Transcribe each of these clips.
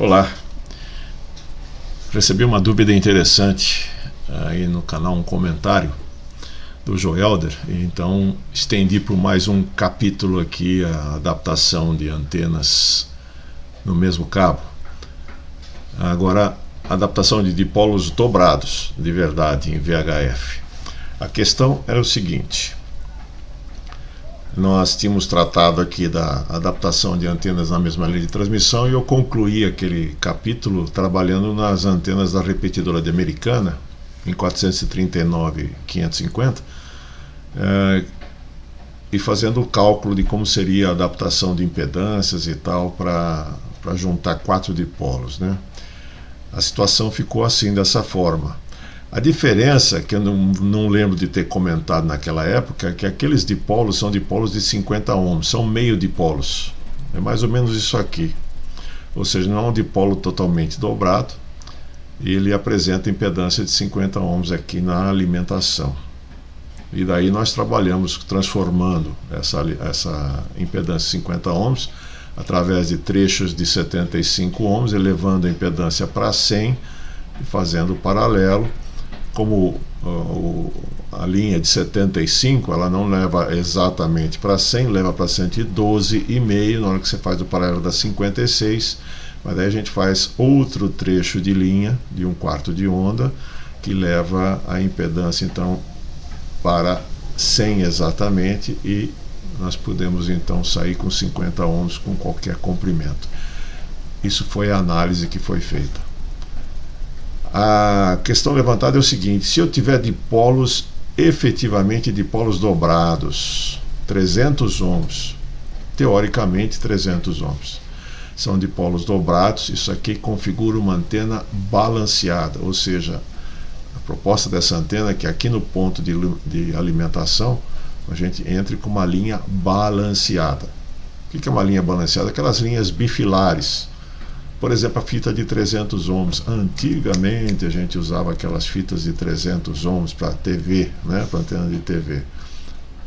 Olá, recebi uma dúvida interessante aí no canal, um comentário do Joelder, então estendi por mais um capítulo aqui a adaptação de antenas no mesmo cabo. Agora, adaptação de dipolos dobrados de verdade em VHF. A questão era o seguinte: nós tínhamos tratado aqui da adaptação de antenas na mesma linha de transmissão e eu concluí aquele capítulo trabalhando nas antenas da repetidora de Americana em 439/550 e fazendo o cálculo de como seria a adaptação de impedâncias e tal para juntar 4 dipolos, né? A situação ficou assim, dessa forma. A diferença, que eu não lembro de ter comentado naquela época, é que aqueles dipolos são dipolos de 50 ohms, são meio dipolos. É mais ou menos isso aqui. Ou seja, não é um dipolo totalmente dobrado, e ele apresenta impedância de 50 ohms aqui na alimentação. E daí nós trabalhamos transformando essa impedância de 50 ohms através de trechos de 75 ohms, elevando a impedância para 100 e fazendo o paralelo. Como a linha de 75 ela não leva exatamente para 100, leva para 112,5 na hora que você faz o paralelo da 56, mas daí a gente faz outro trecho de linha de 1/4 de onda que leva a impedância então para 100 exatamente, e nós podemos então sair com 50 ohms com qualquer comprimento. Isso foi a análise que foi feita. A questão levantada é o seguinte: se eu tiver dipolos, efetivamente dipolos dobrados, 300 ohms, teoricamente 300 ohms, são dipolos dobrados, isso aqui configura uma antena balanceada, ou seja, a proposta dessa antena é que aqui no ponto de alimentação a gente entre com uma linha balanceada. O que é uma linha balanceada? Aquelas linhas bifilares. Por exemplo, a fita de 300 ohms. Antigamente a gente usava aquelas fitas de 300 ohms para TV, né, para antena de TV.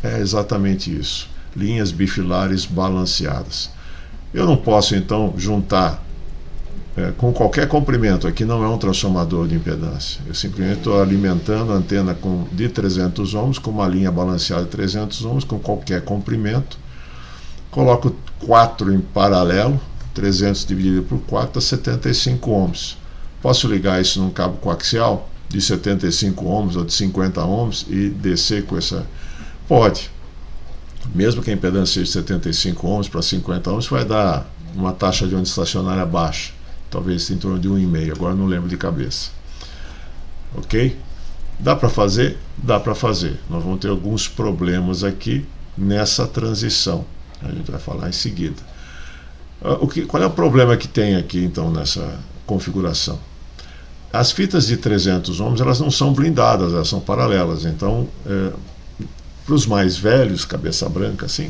É exatamente isso. Linhas bifilares balanceadas. Eu não posso então juntar com qualquer comprimento. Aqui não é um transformador de impedância. Eu simplesmente estou alimentando a antena de 300 ohms com uma linha balanceada de 300 ohms com qualquer comprimento. Coloco 4 em paralelo. 300 dividido por 4 dá 75 ohms. Posso ligar isso num cabo coaxial de 75 ohms ou de 50 ohms e descer com essa? Pode. Mesmo que a impedância seja de 75 ohms para 50 ohms, vai dar uma taxa de onda estacionária baixa. Talvez em torno de 1,5. Agora não lembro de cabeça. Ok? Dá para fazer? Dá para fazer. Nós vamos ter alguns problemas aqui nessa transição. A gente vai falar em seguida. Qual é o problema que tem aqui então nessa configuração? As fitas de 300 ohms elas não são blindadas, elas são paralelas. Então, para os mais velhos, cabeça branca assim,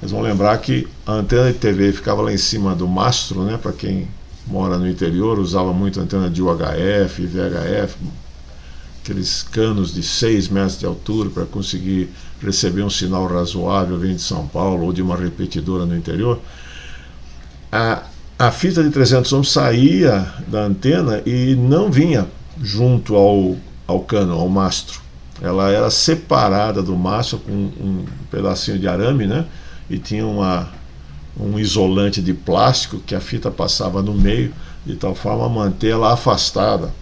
eles vão lembrar que a antena de TV ficava lá em cima do mastro, né? Para quem mora no interior, usava muito antena de UHF, VHF, aqueles canos de 6 metros de altura para conseguir receber um sinal razoável vindo de São Paulo ou de uma repetidora no interior. A fita de 300 ohms saía da antena e não vinha junto ao cano, ao mastro. Ela era separada do mastro com um pedacinho de arame, né? E tinha um isolante de plástico que a fita passava no meio, de tal forma a manter ela afastada,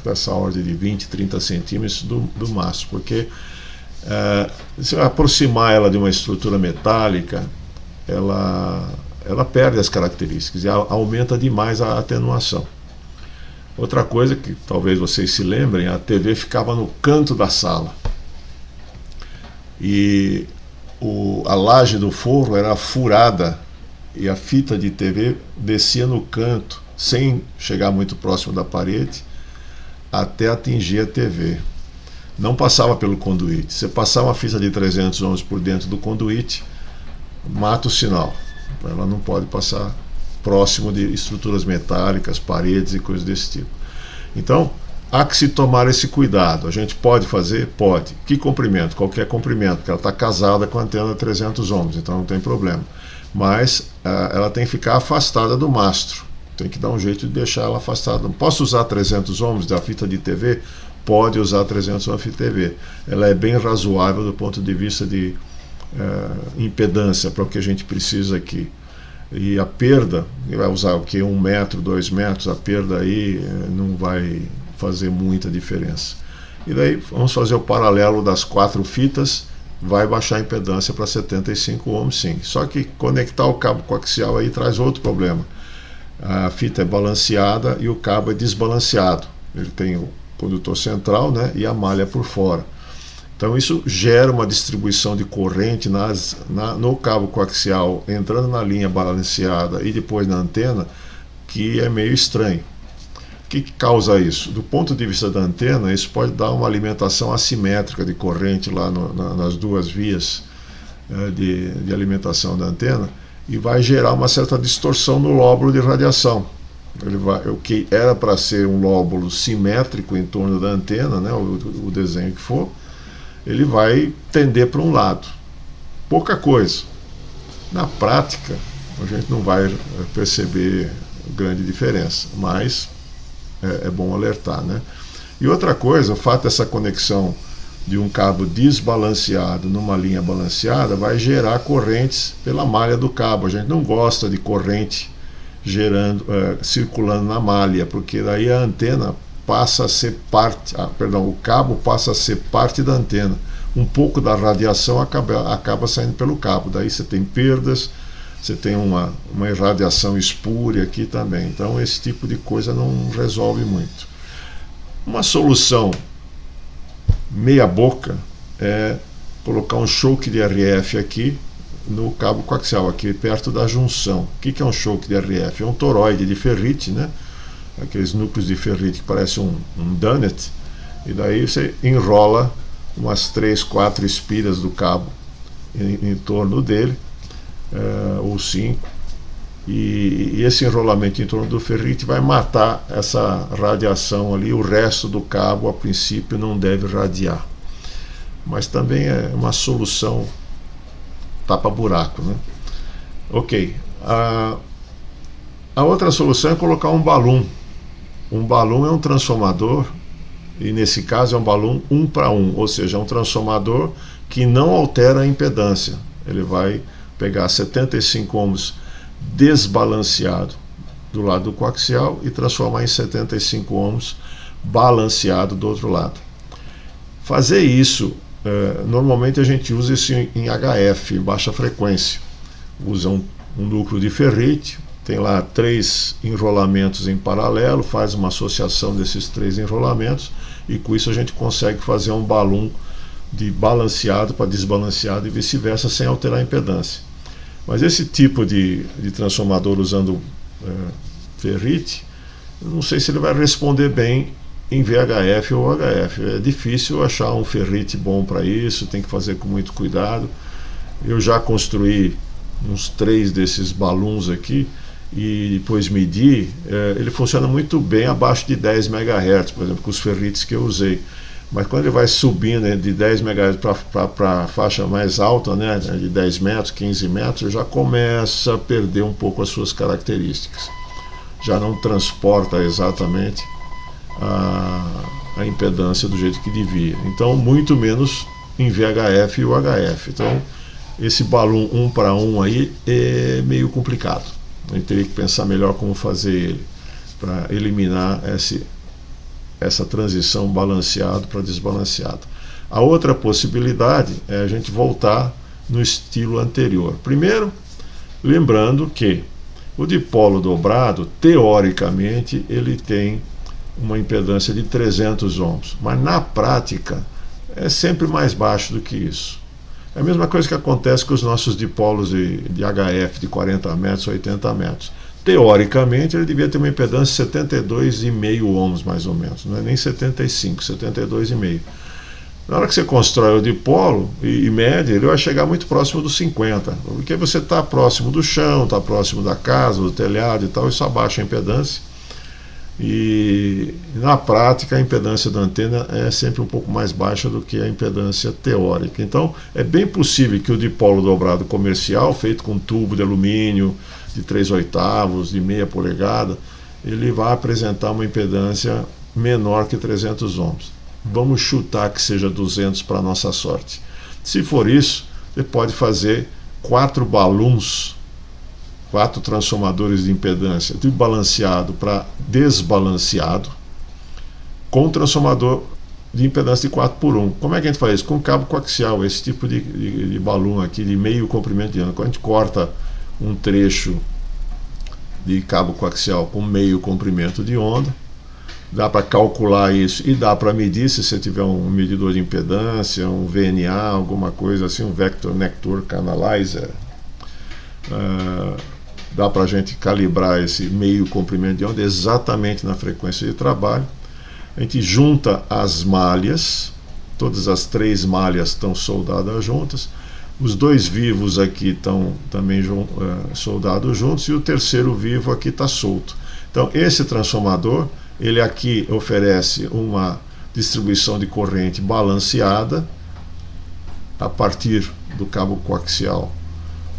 dessa ordem de 20, 30 centímetros do mastro, porque se eu aproximar ela de uma estrutura metálica, ela perde as características e aumenta demais a atenuação. Outra coisa que talvez vocês se lembrem, a TV ficava no canto da sala e a laje do forro era furada e a fita de TV descia no canto sem chegar muito próximo da parede até atingir a TV. Não passava pelo conduíte. Se passar uma fita de 300 ohms por dentro do conduíte, mata o sinal. Ela não pode passar próximo de estruturas metálicas, paredes e coisas desse tipo. Então, há que se tomar esse cuidado. A gente pode fazer? Pode. Que comprimento? Qualquer comprimento, porque ela está casada com a antena 300 ohms, então não tem problema. Mas ela tem que ficar afastada do mastro. Tem que dar um jeito de deixar ela afastada. Não posso usar 300 ohms da fita de TV? Pode usar 300 ohms de TV. Ela é bem razoável do ponto de vista de impedância para o que a gente precisa aqui. E a perda, vai usar o que? 1 metro, 2 metros, a perda aí não vai fazer muita diferença. E daí vamos fazer o paralelo das 4 fitas, vai baixar a impedância para 75 ohms sim. Só que conectar o cabo coaxial aí traz outro problema. A fita é balanceada e o cabo é desbalanceado. Ele tem o condutor central, né, e a malha por fora. Então isso gera uma distribuição de corrente no cabo coaxial, entrando na linha balanceada e depois na antena, que é meio estranho. O que causa isso? Do ponto de vista da antena, isso pode dar uma alimentação assimétrica de corrente lá nas duas vias de alimentação da antena, e vai gerar uma certa distorção no lóbulo de radiação. O que era para ser um lóbulo simétrico em torno da antena, né, o desenho que for, ele vai tender para um lado. Pouca coisa. Na prática, a gente não vai perceber grande diferença, mas é bom alertar, né? E outra coisa, o fato dessa conexão de um cabo desbalanceado numa linha balanceada vai gerar correntes pela malha do cabo. A gente não gosta de corrente circulando na malha, porque daí a antena passa a ser o cabo passa a ser parte da antena. Um pouco da radiação acaba saindo pelo cabo. Daí você tem perdas, você tem uma irradiação espúria aqui também. Então esse tipo de coisa não resolve muito. Uma solução meia boca é colocar um choke de RF aqui no cabo coaxial, aqui perto da junção. O que é um choke de RF? É um toroide de ferrite, né? Aqueles núcleos de ferrite que parecem um donut, e daí você enrola umas 3, 4 espiras do cabo em torno dele, ou 5, e esse enrolamento em torno do ferrite vai matar essa radiação ali. O resto do cabo, a princípio, não deve radiar, mas também é uma solução tapa-buraco, né? Ok. A outra solução é colocar um balão. Um balão é um transformador, e nesse caso é um balão 1 para 1, ou seja, é um transformador que não altera a impedância. Ele vai pegar 75 ohms desbalanceado do lado do coaxial e transformar em 75 ohms balanceado do outro lado. Fazer isso, normalmente a gente usa isso em HF, em baixa frequência. Usa um núcleo de ferrite, tem lá 3 enrolamentos em paralelo, faz uma associação desses 3 enrolamentos, e com isso a gente consegue fazer um balão de balanceado para desbalanceado e vice-versa, sem alterar a impedância. Mas esse tipo de transformador usando ferrite, não sei se ele vai responder bem em VHF ou HF. É difícil achar um ferrite bom para isso, tem que fazer com muito cuidado. Eu já construí uns 3 desses balões aqui, e depois medi, ele funciona muito bem abaixo de 10 MHz, por exemplo, com os ferrites que eu usei. Mas quando ele vai subindo de 10 MHz para a faixa mais alta, né, de 10 metros, 15 metros, já começa a perder um pouco as suas características. Já não transporta exatamente a impedância do jeito que devia. Então, muito menos em VHF e UHF. Então, esse balão 1 para 1 aí é meio complicado. A gente teria que pensar melhor como fazer ele, para eliminar essa transição balanceado para desbalanceado. A outra possibilidade é a gente voltar no estilo anterior. Primeiro, lembrando que o dipolo dobrado, teoricamente, ele tem uma impedância de 300 ohms, mas na prática é sempre mais baixo do que isso. É a mesma coisa que acontece com os nossos dipolos de HF de 40 metros, 80 metros. Teoricamente, ele devia ter uma impedância de 72,5 ohms, mais ou menos. Não é nem 75, 72,5. Na hora que você constrói o dipolo e mede, ele vai chegar muito próximo dos 50. Porque você está próximo do chão, está próximo da casa, do telhado e tal, isso abaixa a impedância. E na prática a impedância da antena é sempre um pouco mais baixa do que a impedância teórica. Então é bem possível que o dipolo dobrado comercial, feito com tubo de alumínio, de 3/8, de meia polegada, ele vai apresentar uma impedância menor que 300 ohms. Vamos chutar que seja 200 para nossa sorte. Se for isso, você pode fazer 4 balões, 4 transformadores de impedância de balanceado para desbalanceado, com transformador de impedância de 4x1. Como é que a gente faz isso? Com cabo coaxial, esse tipo de balão aqui de meio comprimento de onda. Quando a gente corta um trecho de cabo coaxial com meio comprimento de onda, dá para calcular isso e dá para medir se você tiver um medidor de impedância, um VNA, alguma coisa assim, um Vector Network Analyzer. Dá para a gente calibrar esse meio comprimento de onda exatamente na frequência de trabalho. A gente junta as malhas, todas as 3 malhas estão soldadas juntas, os 2 vivos aqui estão também soldados juntos e o terceiro vivo aqui está solto. Então esse transformador, ele aqui oferece uma distribuição de corrente balanceada a partir do cabo coaxial,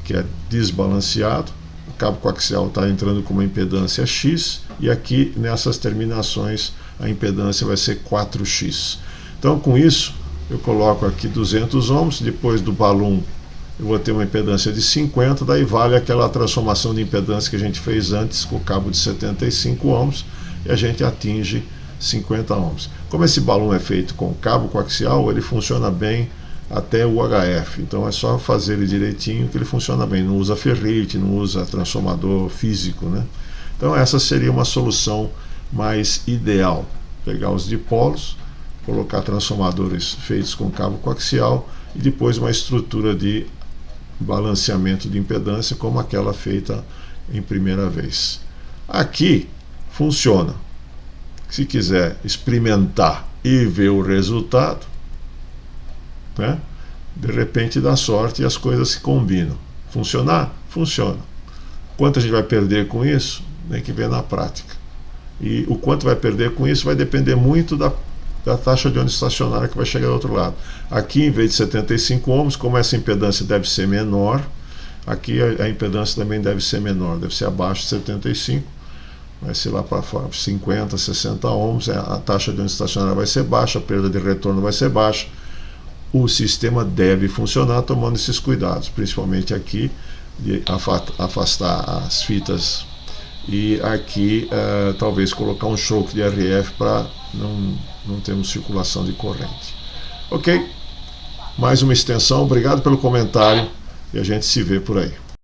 que é desbalanceado. O cabo coaxial está entrando com uma impedância X e aqui nessas terminações a impedância vai ser 4x. Então com isso eu coloco aqui 200 ohms, depois do balão eu vou ter uma impedância de 50, daí vale aquela transformação de impedância que a gente fez antes com o cabo de 75 ohms e a gente atinge 50 ohms. Como esse balão é feito com cabo coaxial, ele funciona bem até o HF, então é só fazer ele direitinho que ele funciona bem, não usa ferrite, não usa transformador físico, né? Então essa seria uma solução mais ideal, pegar os dipolos, colocar transformadores feitos com cabo coaxial e depois uma estrutura de balanceamento de impedância como aquela feita em primeira vez. Aqui funciona. Se quiser experimentar e ver o resultado, né, de repente dá sorte e as coisas se combinam. Funcionar? Funciona. Quanto a gente vai perder com isso? Tem que ver na prática. E o quanto vai perder com isso vai depender muito da taxa de onda estacionária que vai chegar do outro lado. Aqui, em vez de 75 ohms, como essa impedância deve ser menor, aqui a impedância também deve ser menor, deve ser abaixo de 75, vai ser lá para fora, 50, 60 ohms, a taxa de onda estacionária vai ser baixa, a perda de retorno vai ser baixa. O sistema deve funcionar tomando esses cuidados, principalmente aqui, de afastar as fitas e aqui talvez colocar um choque de RF para não termos circulação de corrente. Ok? Mais uma extensão, obrigado pelo comentário e a gente se vê por aí.